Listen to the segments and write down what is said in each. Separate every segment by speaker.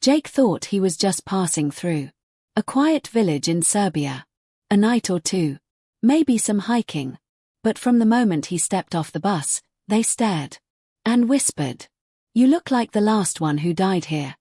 Speaker 1: Jake thought he was just passing through a quiet village in Serbia. A night or two, maybe some hiking. But from the moment he stepped off the bus, they stared and whispered, "You look like the last one who died here."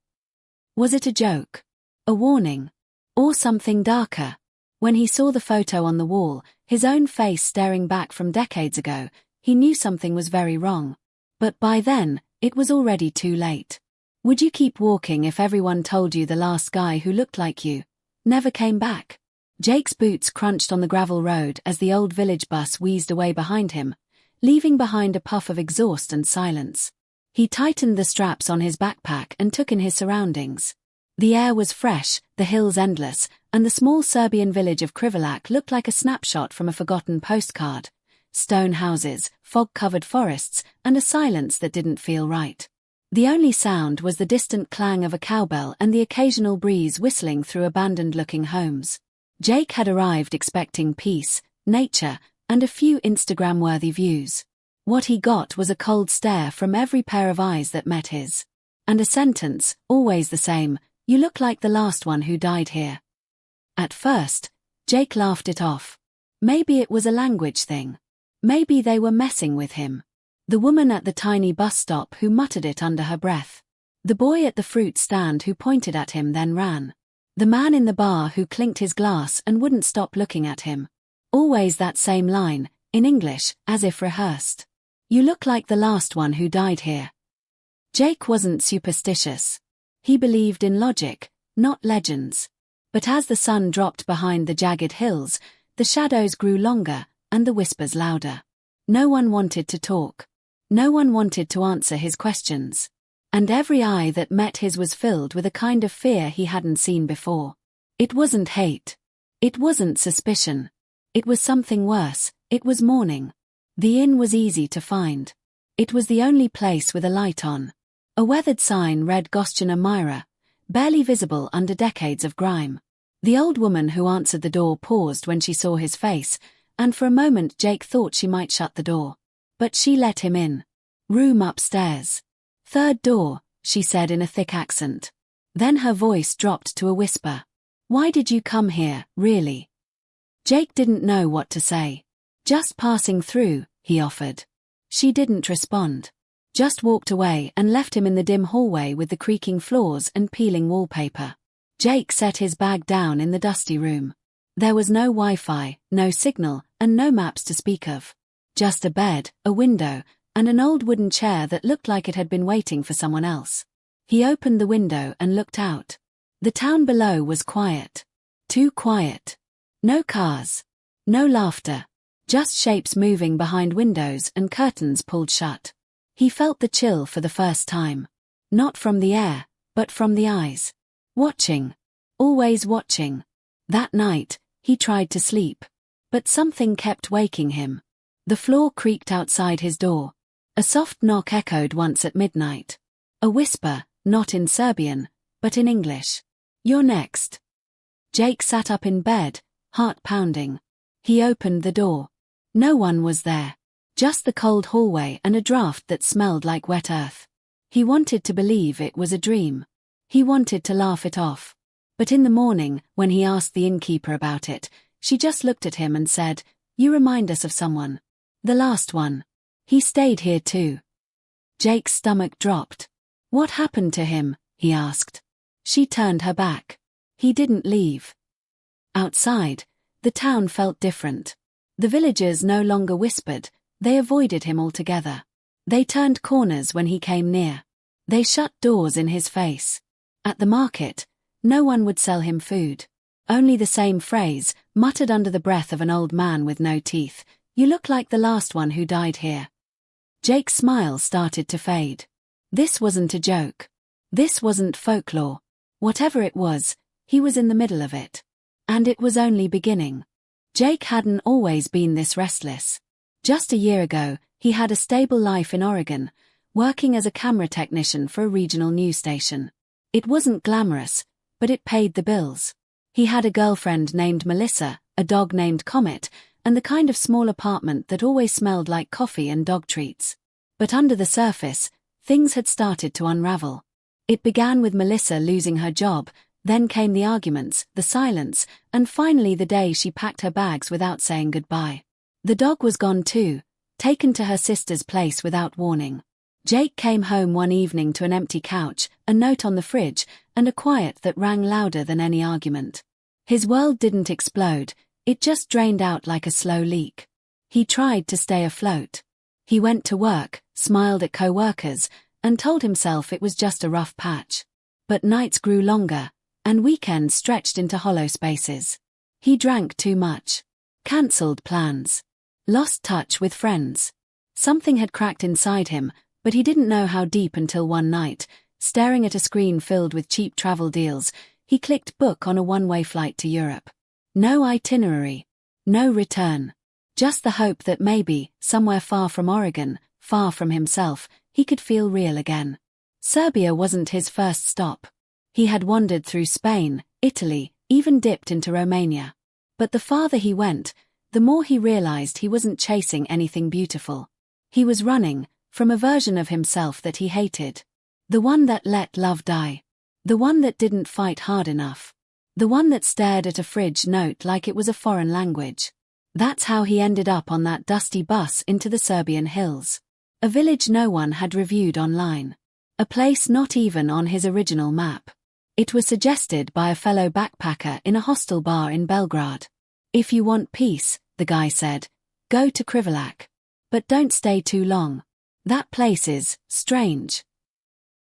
Speaker 1: Was it a joke? A warning? Or something darker? When he saw the photo on the wall, his own face staring back from decades ago, he knew something was very wrong. But by then, it was already too late. Would you keep walking if everyone told you the last guy who looked like you never came back? Jake's boots crunched on the gravel road as the old village bus wheezed away behind him, leaving behind a puff of exhaust and silence. He tightened the straps on his backpack and took in his surroundings. The air was fresh, the hills endless, and the small Serbian village of Krivolak looked like a snapshot from a forgotten postcard. Stone houses, fog-covered forests, and a silence that didn't feel right. The only sound was the distant clang of a cowbell and the occasional breeze whistling through abandoned-looking homes. Jake had arrived expecting peace, nature, and a few Instagram-worthy views. What he got was a cold stare from every pair of eyes that met his. And a sentence, always the same, "You look like the last one who died here." At first, Jake laughed it off. Maybe it was a language thing. Maybe they were messing with him. The woman at the tiny bus stop who muttered it under her breath. The boy at the fruit stand who pointed at him then ran. The man in the bar who clinked his glass and wouldn't stop looking at him. Always that same line, in English, as if rehearsed. "You look like the last one who died here." Jake wasn't superstitious. He believed in logic, not legends. But as the sun dropped behind the jagged hills, the shadows grew longer, and the whispers louder. No one wanted to talk. No one wanted to answer his questions. And every eye that met his was filled with a kind of fear he hadn't seen before. It wasn't hate. It wasn't suspicion. It was something worse. It was mourning. The inn was easy to find. It was the only place with a light on. A weathered sign read Gostina Myra, barely visible under decades of grime. The old woman who answered the door paused when she saw his face, and for a moment Jake thought she might shut the door. But she let him in. "Room upstairs. Third door," she said in a thick accent. Then her voice dropped to a whisper. "Why did you come here, really?" Jake didn't know what to say. "Just passing through," he offered. She didn't respond. Just walked away and left him in the dim hallway with the creaking floors and peeling wallpaper. Jake set his bag down in the dusty room. There was no Wi-Fi, no signal, and no maps to speak of. Just a bed, a window, and an old wooden chair that looked like it had been waiting for someone else. He opened the window and looked out. The town below was quiet. Too quiet. No cars. No laughter. Just shapes moving behind windows and curtains pulled shut. He felt the chill for the first time. Not from the air, but from the eyes. Watching. Always watching. That night, he tried to sleep. But something kept waking him. The floor creaked outside his door. A soft knock echoed once at midnight. A whisper, not in Serbian, but in English. "You're next." Jake sat up in bed, heart pounding. He opened the door. No one was there. Just the cold hallway and a draft that smelled like wet earth. He wanted to believe it was a dream. He wanted to laugh it off. But in the morning, when he asked the innkeeper about it, she just looked at him and said, "You remind us of someone. The last one. He stayed here too." Jake's stomach dropped. "What happened to him?" he asked. She turned her back. He didn't leave. Outside, the town felt different. The villagers no longer whispered, they avoided him altogether. They turned corners when he came near. They shut doors in his face. At the market, no one would sell him food. Only the same phrase, muttered under the breath of an old man with no teeth, "You look like the last one who died here." Jake's smile started to fade. This wasn't a joke. This wasn't folklore. Whatever it was, he was in the middle of it. And it was only beginning. Jake hadn't always been this restless. Just a year ago, he had a stable life in Oregon, working as a camera technician for a regional news station. It wasn't glamorous, but it paid the bills. He had a girlfriend named Melissa, a dog named Comet, and the kind of small apartment that always smelled like coffee and dog treats. But under the surface, things had started to unravel. It began with Melissa losing her job, then came the arguments, the silence, and finally the day she packed her bags without saying goodbye. The dog was gone too, taken to her sister's place without warning. Jake came home one evening to an empty couch, a note on the fridge, and a quiet that rang louder than any argument. His world didn't explode, it just drained out like a slow leak. He tried to stay afloat. He went to work, smiled at co-workers, and told himself it was just a rough patch. But nights grew longer, and weekends stretched into hollow spaces. He drank too much. Cancelled plans. Lost touch with friends. Something had cracked inside him, but he didn't know how deep until one night, staring at a screen filled with cheap travel deals, he clicked book on a one-way flight to Europe. No itinerary. No return. Just the hope that maybe, somewhere far from Oregon, far from himself, he could feel real again. Serbia wasn't his first stop. He had wandered through Spain, Italy, even dipped into Romania. But the farther he went, the more he realized he wasn't chasing anything beautiful. He was running from a version of himself that he hated. The one that let love die. The one that didn't fight hard enough. The one that stared at a fridge note like it was a foreign language. That's how he ended up on that dusty bus into the Serbian hills. A village no one had reviewed online. A place not even on his original map. It was suggested by a fellow backpacker in a hostel bar in Belgrade. If you want peace, the guy said, go to Krivolak. But don't stay too long. That place is strange.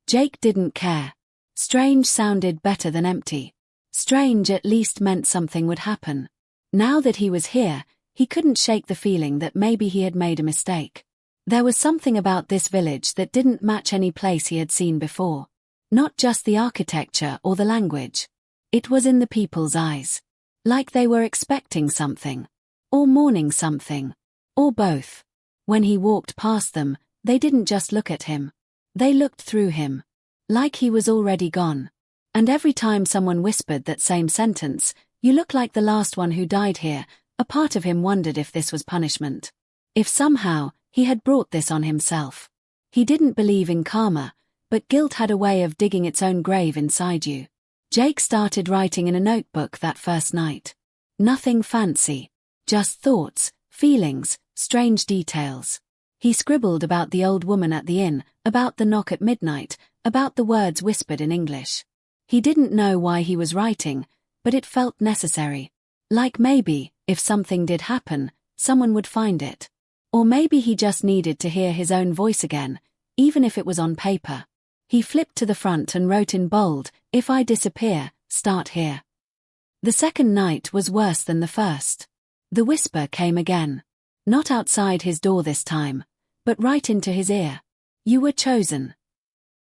Speaker 1: Jake didn't care. Strange sounded better than empty. Strange at least meant something would happen. Now that he was here, he couldn't shake the feeling that maybe he had made a mistake. There was something about this village that didn't match any place he had seen before. Not just the architecture or the language. It was in the people's eyes. Like they were expecting something. Or mourning something. Or both. When he walked past them, they didn't just look at him. They looked through him. Like he was already gone. And every time someone whispered that same sentence, you look like the last one who died here, a part of him wondered if this was punishment. If somehow, he had brought this on himself. He didn't believe in karma, but guilt had a way of digging its own grave inside you. Jake started writing in a notebook that first night. Nothing fancy. Just thoughts, feelings, strange details. He scribbled about the old woman at the inn, about the knock at midnight, about the words whispered in English. He didn't know why he was writing, but it felt necessary. Like maybe, if something did happen, someone would find it. Or maybe he just needed to hear his own voice again, even if it was on paper. He flipped to the front and wrote in bold, if I disappear, start here. The second night was worse than the first. The whisper came again. Not outside his door this time, but right into his ear. You were chosen.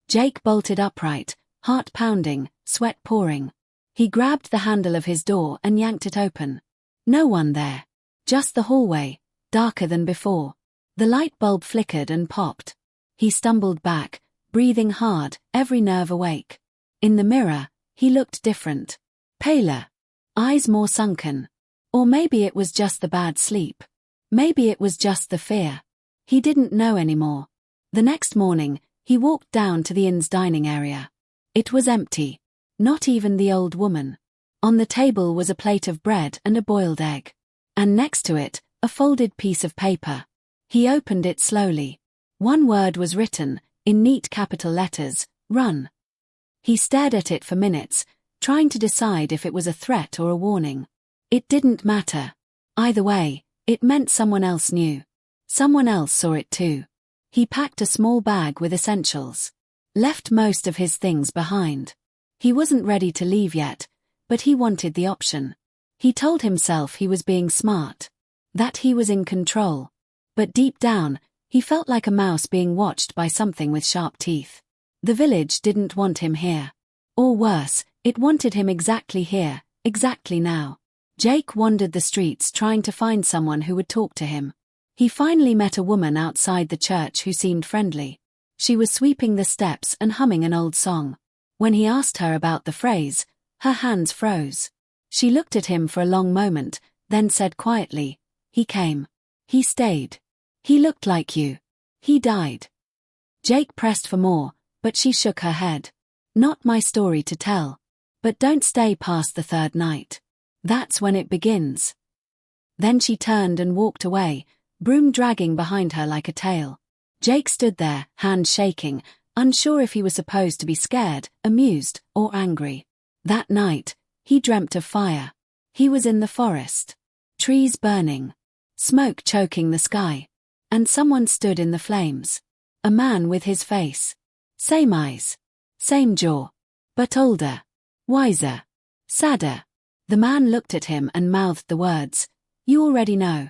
Speaker 1: Jake bolted upright, heart pounding, sweat pouring. He grabbed the handle of his door and yanked it open. No one there. Just the hallway, darker than before. The light bulb flickered and popped. He stumbled back, breathing hard, every nerve awake. In the mirror, he looked different. Paler. Eyes more sunken. Or maybe it was just the bad sleep. Maybe it was just the fear. He didn't know anymore. The next morning, he walked down to the inn's dining area. It was empty. Not even the old woman. On the table was a plate of bread and a boiled egg. And next to it, a folded piece of paper. He opened it slowly. One word was written, in neat capital letters, run. He stared at it for minutes, trying to decide if it was a threat or a warning. It didn't matter. Either way, it meant someone else knew. Someone else saw it too. He packed a small bag with essentials. Left most of his things behind. He wasn't ready to leave yet, but he wanted the option. He told himself he was being smart. That he was in control. But deep down, he felt like a mouse being watched by something with sharp teeth. The village didn't want him here. Or worse, it wanted him exactly here, exactly now. Jake wandered the streets trying to find someone who would talk to him. He finally met a woman outside the church who seemed friendly. She was sweeping the steps and humming an old song. When he asked her about the phrase, her hands froze. She looked at him for a long moment, then said quietly, he came. He stayed. He looked like you. He died. Jake pressed for more, but she shook her head. Not my story to tell. But don't stay past the third night. That's when it begins. Then she turned and walked away, broom dragging behind her like a tail. Jake stood there, hands shaking, unsure if he was supposed to be scared, amused, or angry. That night, he dreamt of fire. He was in the forest. Trees burning. Smoke choking the sky. And someone stood in the flames. A man with his face. Same eyes. Same jaw. But older. Wiser. Sadder. The man looked at him and mouthed the words, "You already know."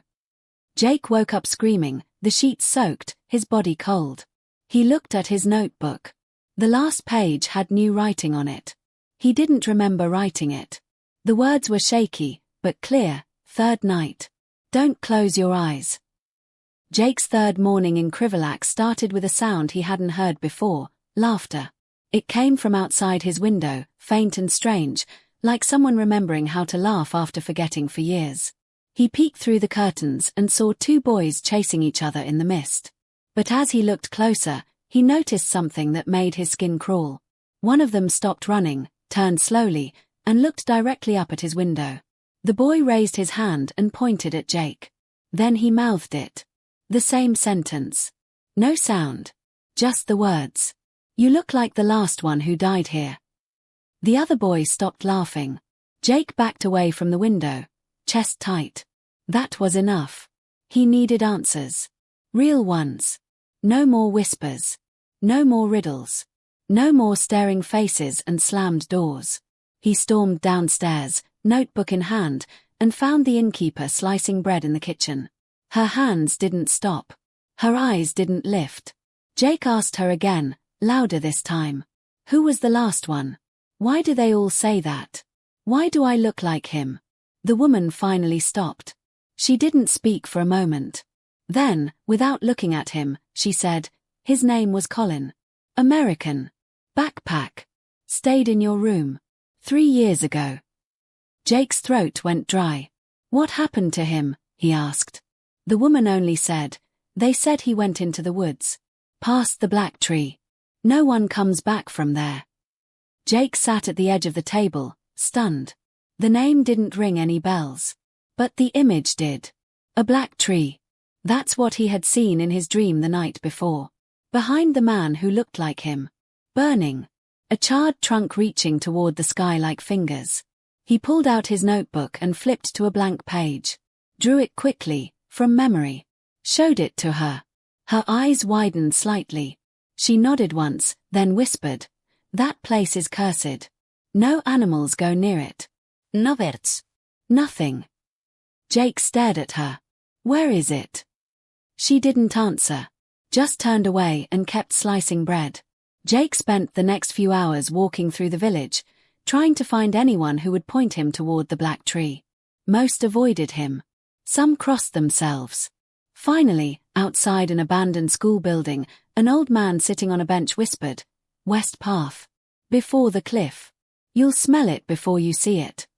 Speaker 1: Jake woke up screaming, the sheets soaked, his body cold. He looked at his notebook. The last page had new writing on it. He didn't remember writing it. The words were shaky, but clear. Third night. Don't close your eyes. Jake's third morning in Krivolak started with a sound he hadn't heard before, laughter. It came from outside his window, faint and strange, like someone remembering how to laugh after forgetting for years. He peeked through the curtains and saw two boys chasing each other in the mist. But as he looked closer, he noticed something that made his skin crawl. One of them stopped running, turned slowly, and looked directly up at his window. The boy raised his hand and pointed at Jake. Then he mouthed it. The same sentence. No sound. Just the words. "You look like the last one who died here." The other boy stopped laughing. Jake backed away from the window, chest tight. That was enough. He needed answers. Real ones. No more whispers. No more riddles. No more staring faces and slammed doors. He stormed downstairs, notebook in hand, and found the innkeeper slicing bread in the kitchen. Her hands didn't stop. Her eyes didn't lift. Jake asked her again, louder this time. "Who was the last one? Why do they all say that? Why do I look like him?" The woman finally stopped. She didn't speak for a moment. Then, without looking at him, she said, "His name was Colin. American. Backpack. Stayed in your room. 3 years ago." Jake's throat went dry. "What happened to him?" he asked. The woman only said, "They said he went into the woods. Past the black tree. No one comes back from there." Jake sat at the edge of the table, stunned. The name didn't ring any bells. But the image did. A black tree. That's what he had seen in his dream the night before. Behind the man who looked like him. Burning. A charred trunk reaching toward the sky like fingers. He pulled out his notebook and flipped to a blank page. Drew it quickly, from memory. Showed it to her. Her eyes widened slightly. She nodded once, then whispered, "That place is cursed. No animals go near it. No birds. Nothing." Jake stared at her. "Where is it?" She didn't answer. Just turned away and kept slicing bread. Jake spent the next few hours walking through the village, trying to find anyone who would point him toward the black tree. Most avoided him. Some crossed themselves. Finally, outside an abandoned school building, an old man sitting on a bench whispered, "West Path. Before the cliff. You'll smell it before you see it."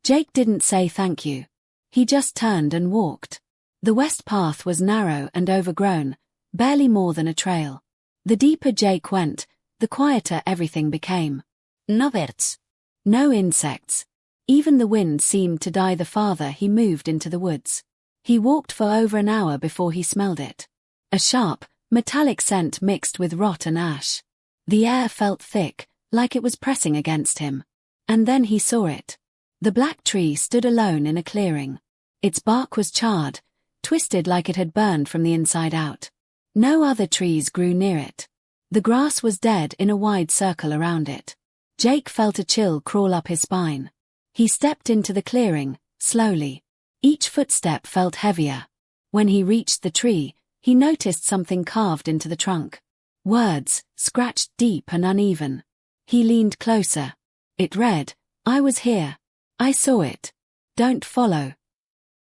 Speaker 1: Jake didn't say thank you. He just turned and walked. The west path was narrow and overgrown, barely more than a trail. The deeper Jake went, the quieter everything became. No birds. No insects. Even the wind seemed to die the farther he moved into the woods. He walked for over an hour before he smelled it. A sharp, metallic scent mixed with rot and ash. The air felt thick, like it was pressing against him. And then he saw it. The black tree stood alone in a clearing. Its bark was charred, twisted like it had burned from the inside out. No other trees grew near it. The grass was dead in a wide circle around it. Jake felt a chill crawl up his spine. He stepped into the clearing, slowly. Each footstep felt heavier. When he reached the tree, he noticed something carved into the trunk. Words, scratched deep and uneven. He leaned closer. It read, "I was here. I saw it. Don't follow."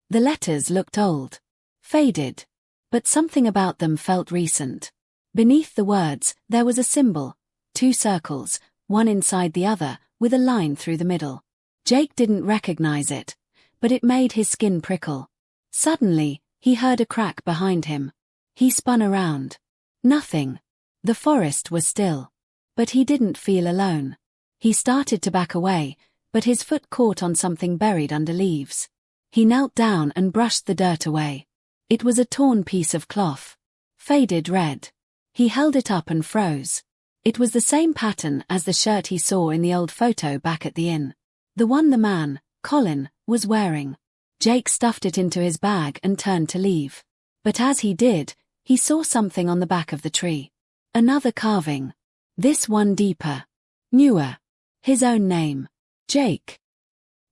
Speaker 1: The letters looked old. Faded. But something about them felt recent. Beneath the words, there was a symbol. 2 circles, one inside the other, with a line through the middle. Jake didn't recognize it, but it made his skin prickle. Suddenly, he heard a crack behind him. He spun around. Nothing. The forest was still. But he didn't feel alone. He started to back away, but his foot caught on something buried under leaves. He knelt down and brushed the dirt away. It was a torn piece of cloth. Faded red. He held it up and froze. It was the same pattern as the shirt he saw in the old photo back at the inn. The one the man, Colin, was wearing. Jake stuffed it into his bag and turned to leave. But as he did, he saw something on the back of the tree. Another carving. This one deeper. Newer. His own name. Jake.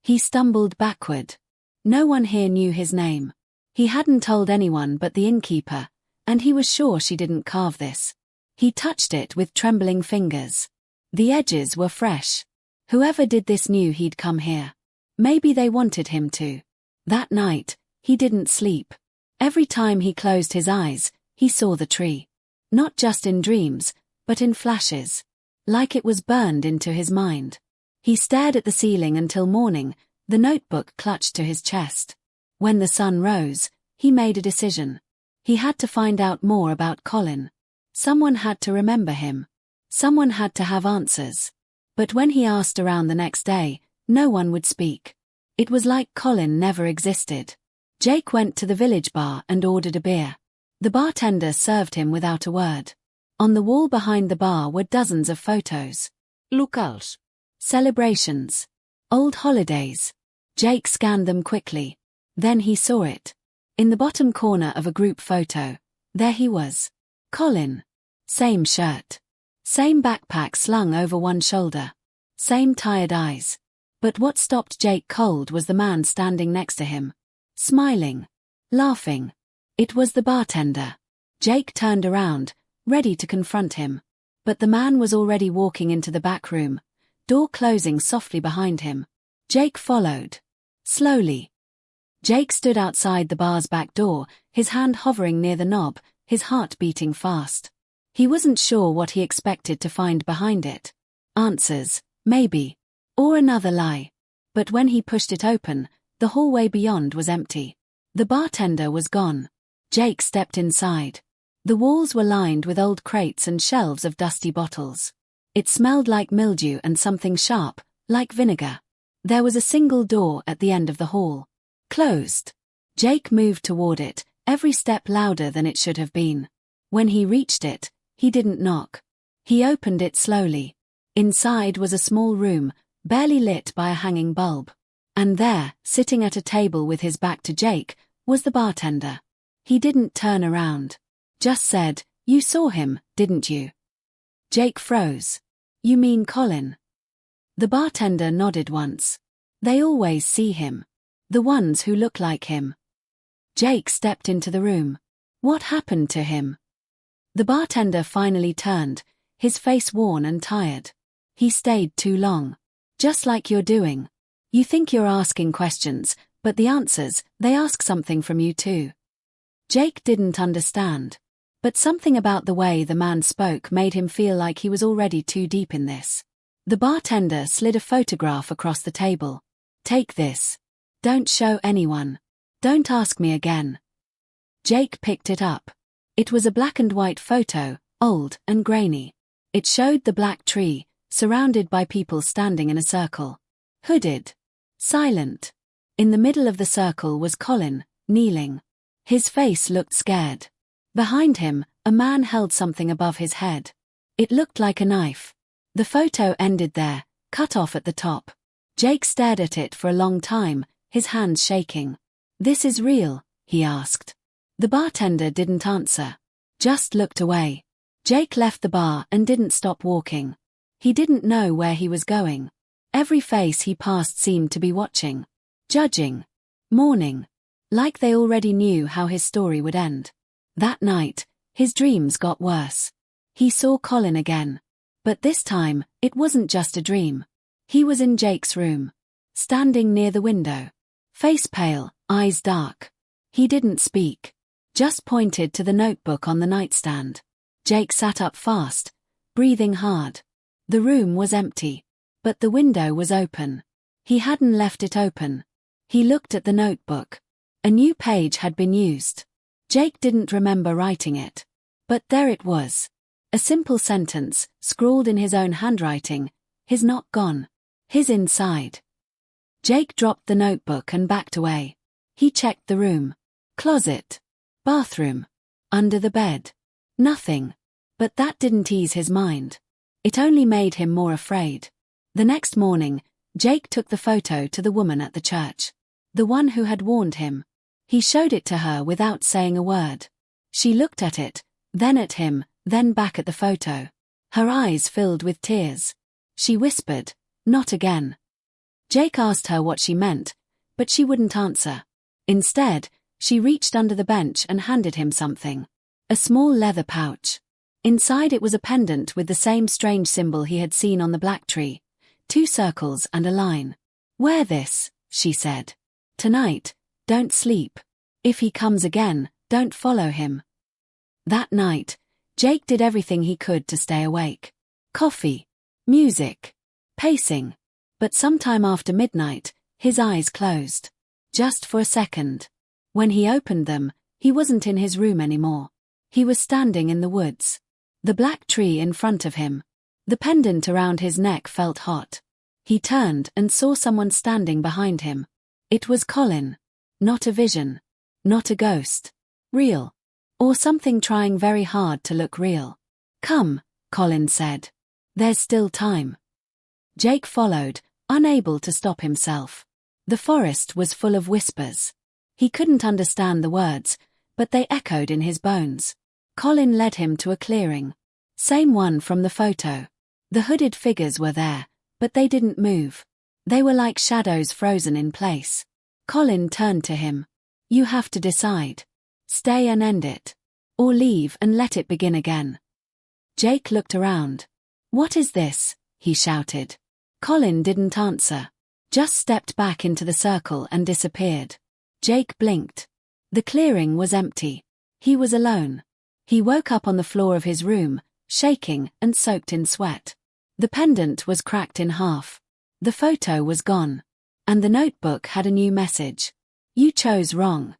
Speaker 1: He stumbled backward. No one here knew his name. He hadn't told anyone but the innkeeper, and he was sure she didn't carve this. He touched it with trembling fingers. The edges were fresh. Whoever did this knew he'd come here. Maybe they wanted him to. That night, he didn't sleep. Every time he closed his eyes, he saw the tree. Not just in dreams, but in flashes. Like it was burned into his mind. He stared at the ceiling until morning, the notebook clutched to his chest. When the sun rose, he made a decision. He had to find out more about Colin. Someone had to remember him. Someone had to have answers. But when he asked around the next day, no one would speak. It was like Colin never existed. Jake went to the village bar and ordered a beer. The bartender served him without a word. On the wall behind the bar were dozens of photos. Locals. Celebrations. Old holidays. Jake scanned them quickly. Then he saw it. In the bottom corner of a group photo, there he was. Colin. Same shirt. Same backpack slung over one shoulder. Same tired eyes. But what stopped Jake cold was the man standing next to him. Smiling. Laughing. It was the bartender. Jake turned around, ready to confront him. But the man was already walking into the back room, door closing softly behind him. Jake followed. Slowly. Jake stood outside the bar's back door, his hand hovering near the knob, his heart beating fast. He wasn't sure what he expected to find behind it. Answers, maybe. Or another lie. But when he pushed it open, the hallway beyond was empty. The bartender was gone. Jake stepped inside. The walls were lined with old crates and shelves of dusty bottles. It smelled like mildew and something sharp, like vinegar. There was a single door at the end of the hall. Closed. Jake moved toward it, every step louder than it should have been. When he reached it, he didn't knock. He opened it slowly. Inside was a small room, barely lit by a hanging bulb. And there, sitting at a table with his back to Jake, was the bartender. He didn't turn around. Just said, "You saw him, didn't you?" Jake froze. "You mean Colin?" The bartender nodded once. "They always see him. The ones who look like him." Jake stepped into the room. What happened to him? The bartender finally turned, his face worn and tired. "He stayed too long. Just like you're doing. You think you're asking questions, but the answers, they ask something from you too." Jake didn't understand. But something about the way the man spoke made him feel like he was already too deep in this. The bartender slid a photograph across the table. "Take this. Don't show anyone. Don't ask me again." Jake picked it up. It was a black and white photo, old and grainy. It showed the black tree, surrounded by people standing in a circle. Hooded. Silent. In the middle of the circle was Colin, kneeling. His face looked scared. Behind him, a man held something above his head. It looked like a knife. The photo ended there, cut off at the top. Jake stared at it for a long time, his hands shaking. "This is real?" he asked. The bartender didn't answer. Just looked away. Jake left the bar and didn't stop walking. He didn't know where he was going. Every face he passed seemed to be watching. Judging. Mourning. Like they already knew how his story would end. That night, his dreams got worse. He saw Colin again. But this time, it wasn't just a dream. He was in Jake's room. Standing near the window. Face pale, eyes dark. He didn't speak. Just pointed to the notebook on the nightstand. Jake sat up fast, breathing hard. The room was empty. But the window was open. He hadn't left it open. He looked at the notebook. A new page had been used. Jake didn't remember writing it. But there it was. A simple sentence, scrawled in his own handwriting, his not gone. His inside. Jake dropped the notebook and backed away. He checked the room. Closet. Bathroom. Under the bed. Nothing. But that didn't ease his mind. It only made him more afraid. The next morning, Jake took the photo to the woman at the church. The one who had warned him. He showed it to her without saying a word. She looked at it, then at him, then back at the photo. Her eyes filled with tears. She whispered, "Not again." Jake asked her what she meant, but she wouldn't answer. Instead, she reached under the bench and handed him something. A small leather pouch. Inside it was a pendant with the same strange symbol he had seen on the black tree. 2 circles and a line. "Wear this," she said. "Tonight, don't sleep. If he comes again, don't follow him." That night, Jake did everything he could to stay awake. Coffee. Music. Pacing. But sometime after midnight, his eyes closed. Just for a second. When he opened them, he wasn't in his room anymore. He was standing in the woods. The black tree in front of him. The pendant around his neck felt hot. He turned and saw someone standing behind him. It was Colin. Not a vision. Not a ghost. Real. Or something trying very hard to look real. "Come," Colin said. "There's still time." Jake followed, unable to stop himself. The forest was full of whispers. He couldn't understand the words, but they echoed in his bones. Colin led him to a clearing. Same one from the photo. The hooded figures were there, but they didn't move. They were like shadows frozen in place. Colin turned to him. "You have to decide. Stay and end it. Or leave and let it begin again." Jake looked around. "What is this?" he shouted. Colin didn't answer. Just stepped back into the circle and disappeared. Jake blinked. The clearing was empty. He was alone. He woke up on the floor of his room, shaking and soaked in sweat. The pendant was cracked in half. The photo was gone. And the notebook had a new message. "You chose wrong."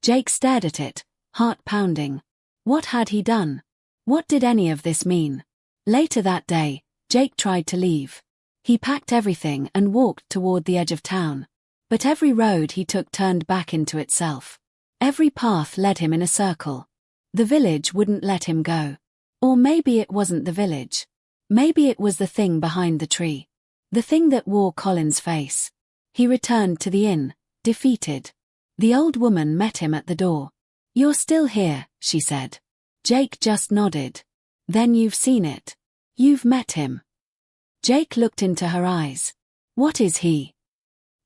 Speaker 1: Jake stared at it, heart pounding. What had he done? What did any of this mean? Later that day, Jake tried to leave. He packed everything and walked toward the edge of town. But every road he took turned back into itself. Every path led him in a circle. The village wouldn't let him go. Or maybe it wasn't the village. Maybe it was the thing behind the tree. The thing that wore Colin's face. He returned to the inn, defeated. The old woman met him at the door. "You're still here," she said. Jake just nodded. "Then you've seen it. You've met him." Jake looked into her eyes. "What is he?"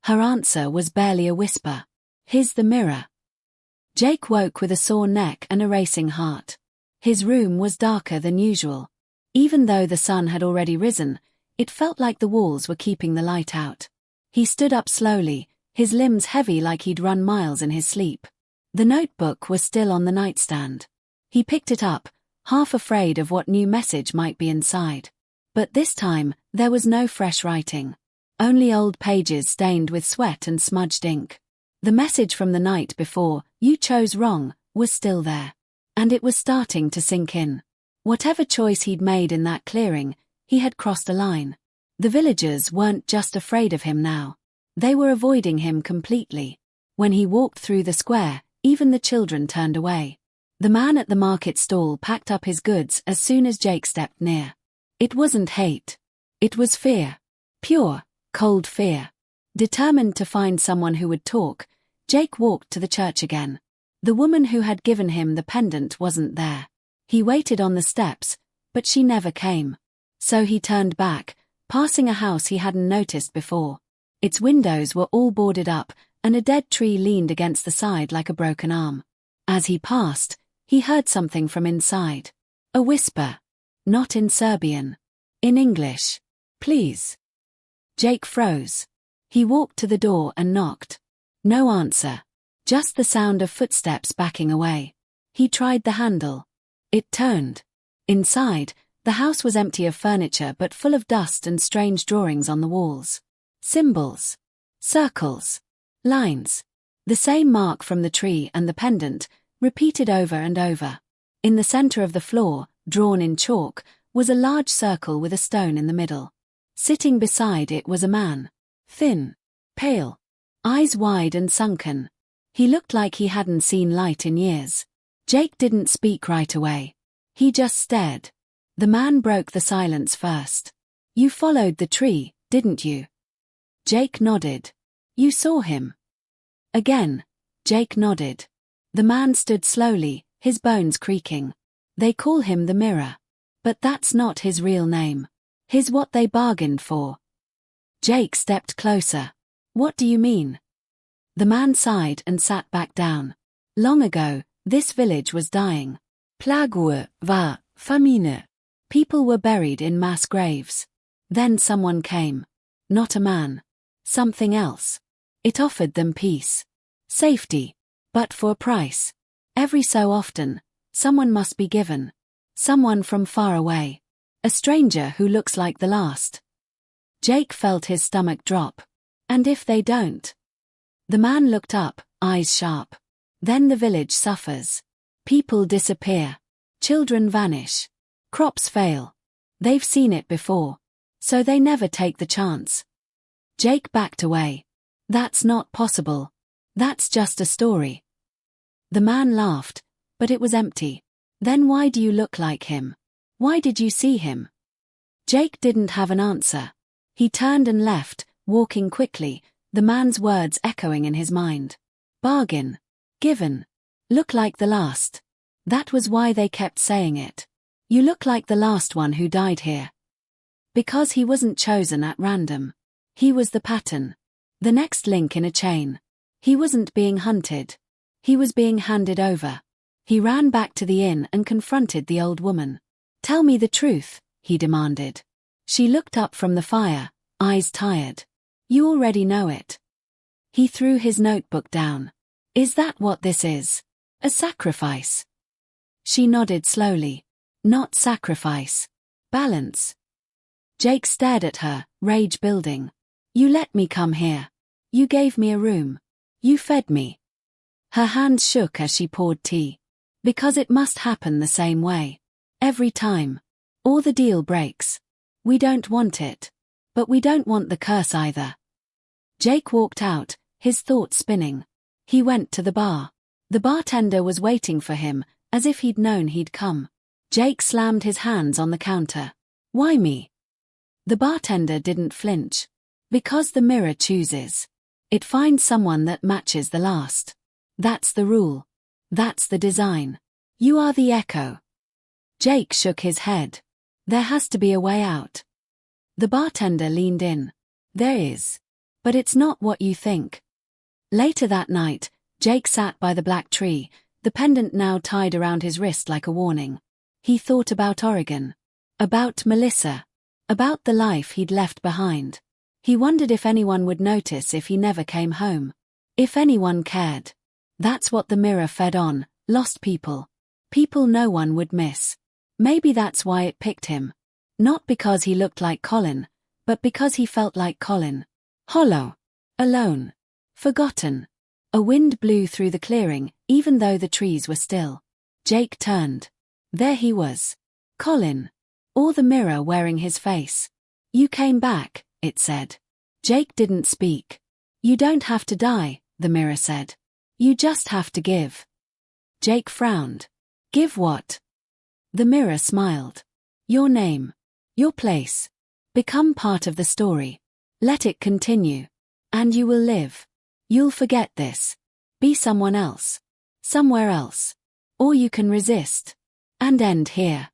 Speaker 1: Her answer was barely a whisper. "He's the mirror." Jake woke with a sore neck and a racing heart. His room was darker than usual. Even though the sun had already risen, it felt like the walls were keeping the light out. He stood up slowly, his limbs heavy like he'd run miles in his sleep. The notebook was still on the nightstand. He picked it up, half afraid of what new message might be inside. But this time, there was no fresh writing. Only old pages stained with sweat and smudged ink. The message from the night before, "You chose wrong," was still there. And it was starting to sink in. Whatever choice he'd made in that clearing, he had crossed a line. The villagers weren't just afraid of him now. They were avoiding him completely. When he walked through the square, even the children turned away. The man at the market stall packed up his goods as soon as Jake stepped near. It wasn't hate. It was fear. Pure, cold fear. Determined to find someone who would talk, Jake walked to the church again. The woman who had given him the pendant wasn't there. He waited on the steps, but she never came. So he turned back, passing a house he hadn't noticed before. Its windows were all boarded up, and a dead tree leaned against the side like a broken arm. As he passed, he heard something from inside. A whisper. Not in Serbian. In English. "Please." Jake froze. He walked to the door and knocked. No answer. Just the sound of footsteps backing away. He tried the handle. It turned. Inside, the house was empty of furniture but full of dust and strange drawings on the walls. Symbols. Circles. Lines. The same mark from the tree and the pendant, repeated over and over. In the center of the floor, drawn in chalk, was a large circle with a stone in the middle. Sitting beside it was a man. Thin. Pale. Eyes wide and sunken. He looked like he hadn't seen light in years. Jake didn't speak right away. He just stared. The man broke the silence first. "You followed the tree, didn't you?" Jake nodded. "You saw him?" Again, Jake nodded. The man stood slowly, his bones creaking. "They call him the Mirror. But that's not his real name. He's what they bargained for." Jake stepped closer. "What do you mean?" The man sighed and sat back down. "Long ago, this village was dying. Plague war, famine. People were buried in mass graves. Then someone came. Not a man. Something else. It offered them peace. Safety. But for a price. Every so often, someone must be given. Someone from far away. A stranger who looks like the last." Jake felt his stomach drop. "And if they don't?" The man looked up, eyes sharp. "Then the village suffers. People disappear. Children vanish. Crops fail. They've seen it before. So they never take the chance." Jake backed away. "That's not possible. That's just a story." The man laughed, but it was empty. "Then why do you look like him? Why did you see him?" Jake didn't have an answer. He turned and left, walking quickly, the man's words echoing in his mind. Bargain. Given. Look like the last. That was why they kept saying it. "You look like the last one who died here." Because he wasn't chosen at random. He was the pattern. The next link in a chain. He wasn't being hunted. He was being handed over. He ran back to the inn and confronted the old woman. "Tell me the truth," he demanded. She looked up from the fire, eyes tired. "You already know it." He threw his notebook down. "Is that what this is? A sacrifice?" She nodded slowly. "Not sacrifice. Balance." Jake stared at her, rage building. "You let me come here. You gave me a room. You fed me." Her hands shook as she poured tea. "Because it must happen the same way. Every time. Or the deal breaks. We don't want it. But we don't want the curse either." Jake walked out, his thoughts spinning. He went to the bar. The bartender was waiting for him, as if he'd known he'd come. Jake slammed his hands on the counter. "Why me?" The bartender didn't flinch. "Because the mirror chooses. It finds someone that matches the last. That's the rule. That's the design. You are the echo." Jake shook his head. "There has to be a way out." The bartender leaned in. "There is. But it's not what you think." Later that night, Jake sat by the black tree, the pendant now tied around his wrist like a warning. He thought about Oregon. About Melissa. About the life he'd left behind. He wondered if anyone would notice if he never came home. If anyone cared. That's what the mirror fed on, lost people. People no one would miss. Maybe that's why it picked him. Not because he looked like Colin, but because he felt like Colin. Hollow. Alone. Forgotten. A wind blew through the clearing, even though the trees were still. Jake turned. There he was. Colin. Or the mirror wearing his face. "You came back," it said. Jake didn't speak. "You don't have to die," the mirror said. "You just have to give." Jake frowned. "Give what?" The mirror smiled. "Your name. Your place. Become part of the story. Let it continue. And you will live. You'll forget this. Be someone else. Somewhere else. Or you can resist. And end here."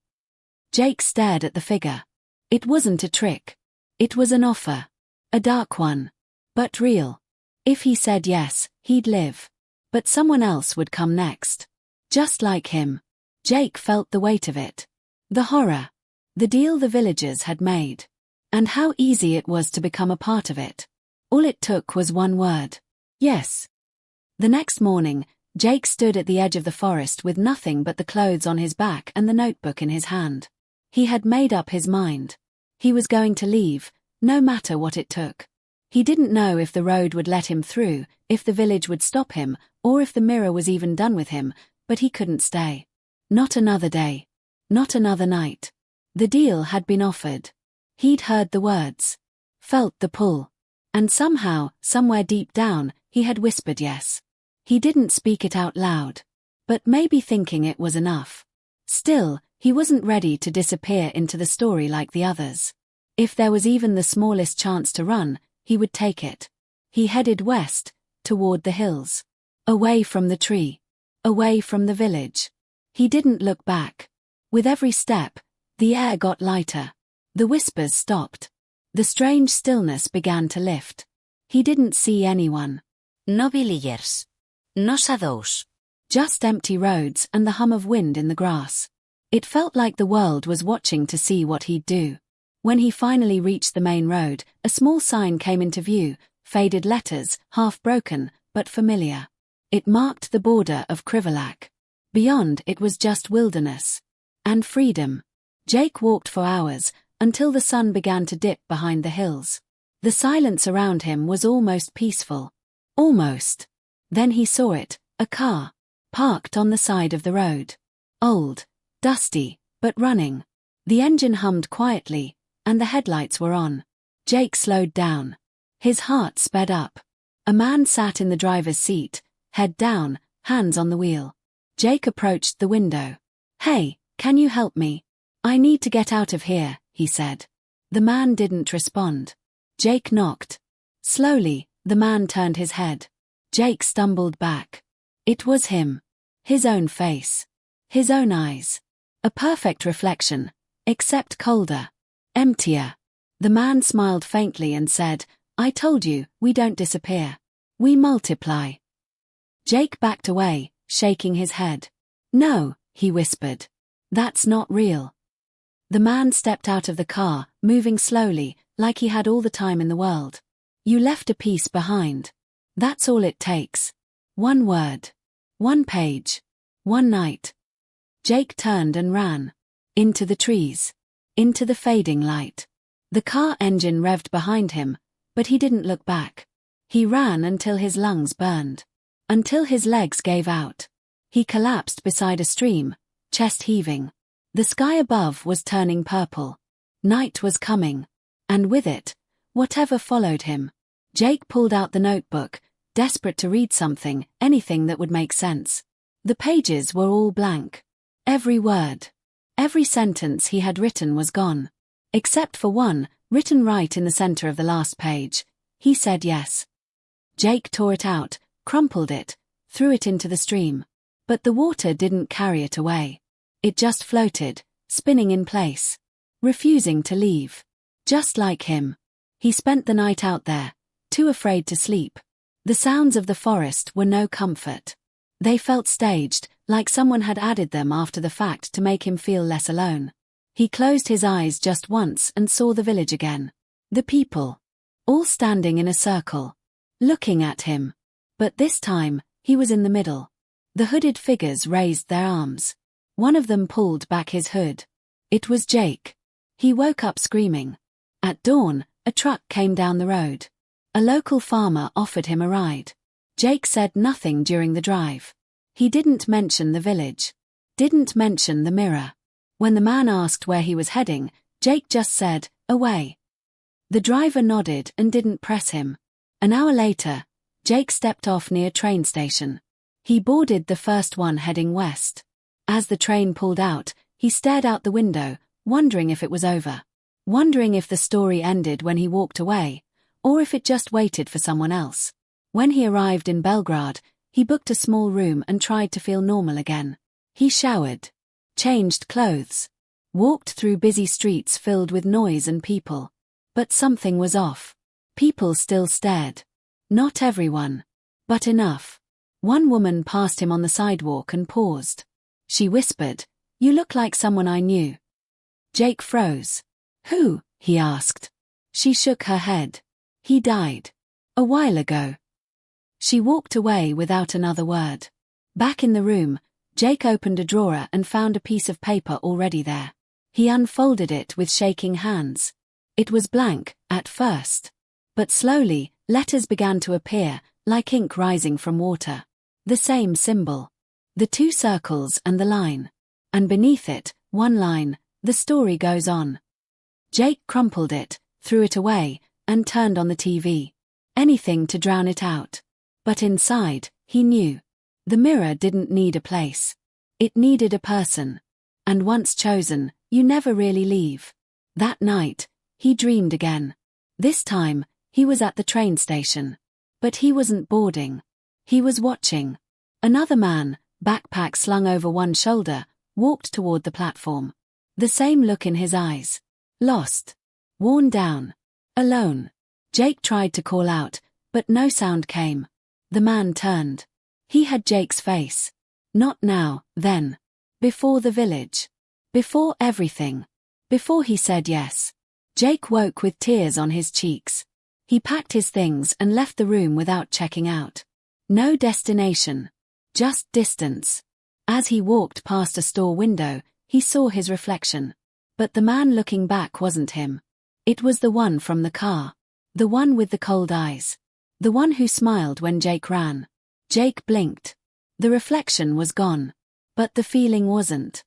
Speaker 1: Jake stared at the figure. It wasn't a trick. It was an offer. A dark one. But real. If he said yes, he'd live. But someone else would come next. Just like him. Jake felt the weight of it. The horror. The deal the villagers had made. And how easy it was to become a part of it. All it took was one word. Yes. The next morning, Jake stood at the edge of the forest with nothing but the clothes on his back and the notebook in his hand. He had made up his mind. He was going to leave, no matter what it took. He didn't know if the road would let him through, if the village would stop him, or if the mirror was even done with him, but he couldn't stay. Not another day. Not another night. The deal had been offered. He'd heard the words. Felt the pull. And somehow, somewhere deep down, he had whispered yes. He didn't speak it out loud. But maybe thinking it was enough. Still, he wasn't ready to disappear into the story like the others. If there was even the smallest chance to run, he would take it. He headed west, toward the hills. Away from the tree. Away from the village. He didn't look back. With every step, the air got lighter. The whispers stopped. The strange stillness began to lift. He didn't see anyone.
Speaker 2: No villagers. No shadows.
Speaker 1: Just empty roads and the hum of wind in the grass. It felt like the world was watching to see what he'd do. When he finally reached the main road, a small sign came into view, faded letters, half broken, but familiar. It marked the border of Krivolak. Beyond it was just wilderness. And freedom. Jake walked for hours, until the sun began to dip behind the hills. The silence around him was almost peaceful. Almost. Then he saw it, a car. Parked on the side of the road. Old. Dusty, but running. The engine hummed quietly, and the headlights were on. Jake slowed down. His heart sped up. A man sat in the driver's seat, head down, hands on the wheel. Jake approached the window. "Hey, can you help me? I need to get out of here," he said. The man didn't respond. Jake knocked. Slowly, the man turned his head. Jake stumbled back. It was him. His own face. His own eyes. A perfect reflection, except colder. Emptier. The man smiled faintly and said, "I told you, we don't disappear. We multiply." Jake backed away, shaking his head. "No," he whispered. "That's not real." The man stepped out of the car, moving slowly, like he had all the time in the world. "You left a piece behind. That's all it takes. One word. One page. One night." Jake turned and ran. Into the trees. Into the fading light. The car engine revved behind him, but he didn't look back. He ran until his lungs burned. Until his legs gave out. He collapsed beside a stream, chest heaving. The sky above was turning purple. Night was coming. And with it, whatever followed him. Jake pulled out the notebook, desperate to read something, anything that would make sense. The pages were all blank. Every word. Every sentence he had written was gone. Except for one, written right in the center of the last page. He said yes. Jake tore it out, crumpled it, threw it into the stream. But the water didn't carry it away. It just floated, spinning in place. Refusing to leave. Just like him. He spent the night out there, too afraid to sleep. The sounds of the forest were no comfort. They felt staged, like someone had added them after the fact to make him feel less alone. He closed his eyes just once and saw the village again. The people. All standing in a circle. Looking at him. But this time, he was in the middle. The hooded figures raised their arms. One of them pulled back his hood. It was Jake. He woke up screaming. At dawn, a truck came down the road. A local farmer offered him a ride. Jake said nothing during the drive. He didn't mention the village. Didn't mention the mirror. When the man asked where he was heading, Jake just said, "Away." The driver nodded and didn't press him. An hour later, Jake stepped off near train station. He boarded the first one heading west. As the train pulled out, he stared out the window, wondering if it was over. Wondering if the story ended when he walked away, or if it just waited for someone else. When he arrived in Belgrade, he booked a small room and tried to feel normal again. He showered. Changed clothes. Walked through busy streets filled with noise and people. But something was off. People still stared. Not everyone. But enough. One woman passed him on the sidewalk and paused. She whispered, "You look like someone I knew." Jake froze. "Who?" he asked. She shook her head. "He died. A while ago." She walked away without another word. Back in the room, Jake opened a drawer and found a piece of paper already there. He unfolded it with shaking hands. It was blank, at first. But slowly, letters began to appear, like ink rising from water. The same symbol. The two circles and the line. And beneath it, One line, the story goes on. Jake crumpled it, threw it away, and turned on the TV. Anything to drown it out. But inside, he knew. The mirror didn't need a place. It needed a person. And once chosen, you never really leave. That night, he dreamed again. This time, he was at the train station. But he wasn't boarding. He was watching. Another man, backpack slung over one shoulder, walked toward the platform. The same look in his eyes. Lost. Worn down. Alone. Jake tried to call out, but no sound came. The man turned. He had Jake's face. Not now, then. Before the village. Before everything. Before he said yes. Jake woke with tears on his cheeks. He packed his things and left the room without checking out. No destination. Just distance. As he walked past a store window, he saw his reflection. But the man looking back wasn't him. It was the one from the car. The one with the cold eyes. The one who smiled when Jake ran. Jake blinked. The reflection was gone. But the feeling wasn't.